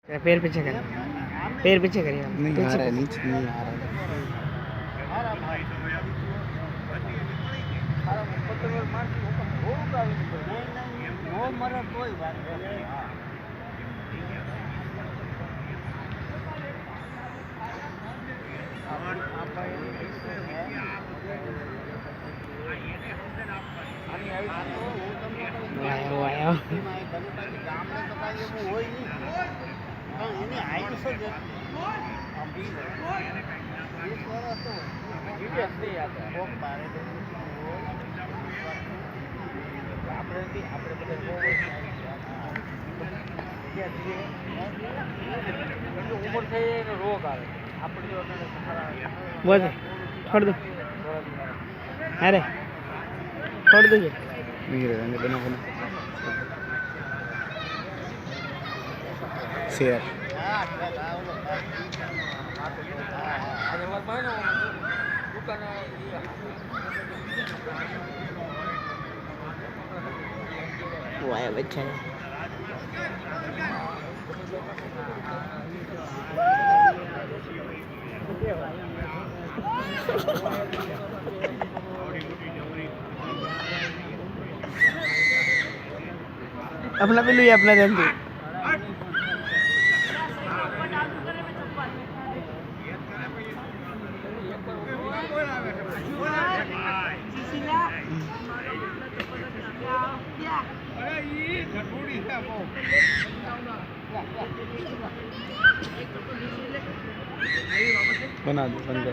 पैर पीछे करिए, पैर पीछे करिए। नहीं आ रहा है, नीचे नहीं आ रहा है। आया बोल छोड़ दो, अरे छोड़ दीजिए। नहीं रहने बना बना शेयर वो आया बच्चा है। अपना भी लिया अपना जल्दी। बना दो बंद कर।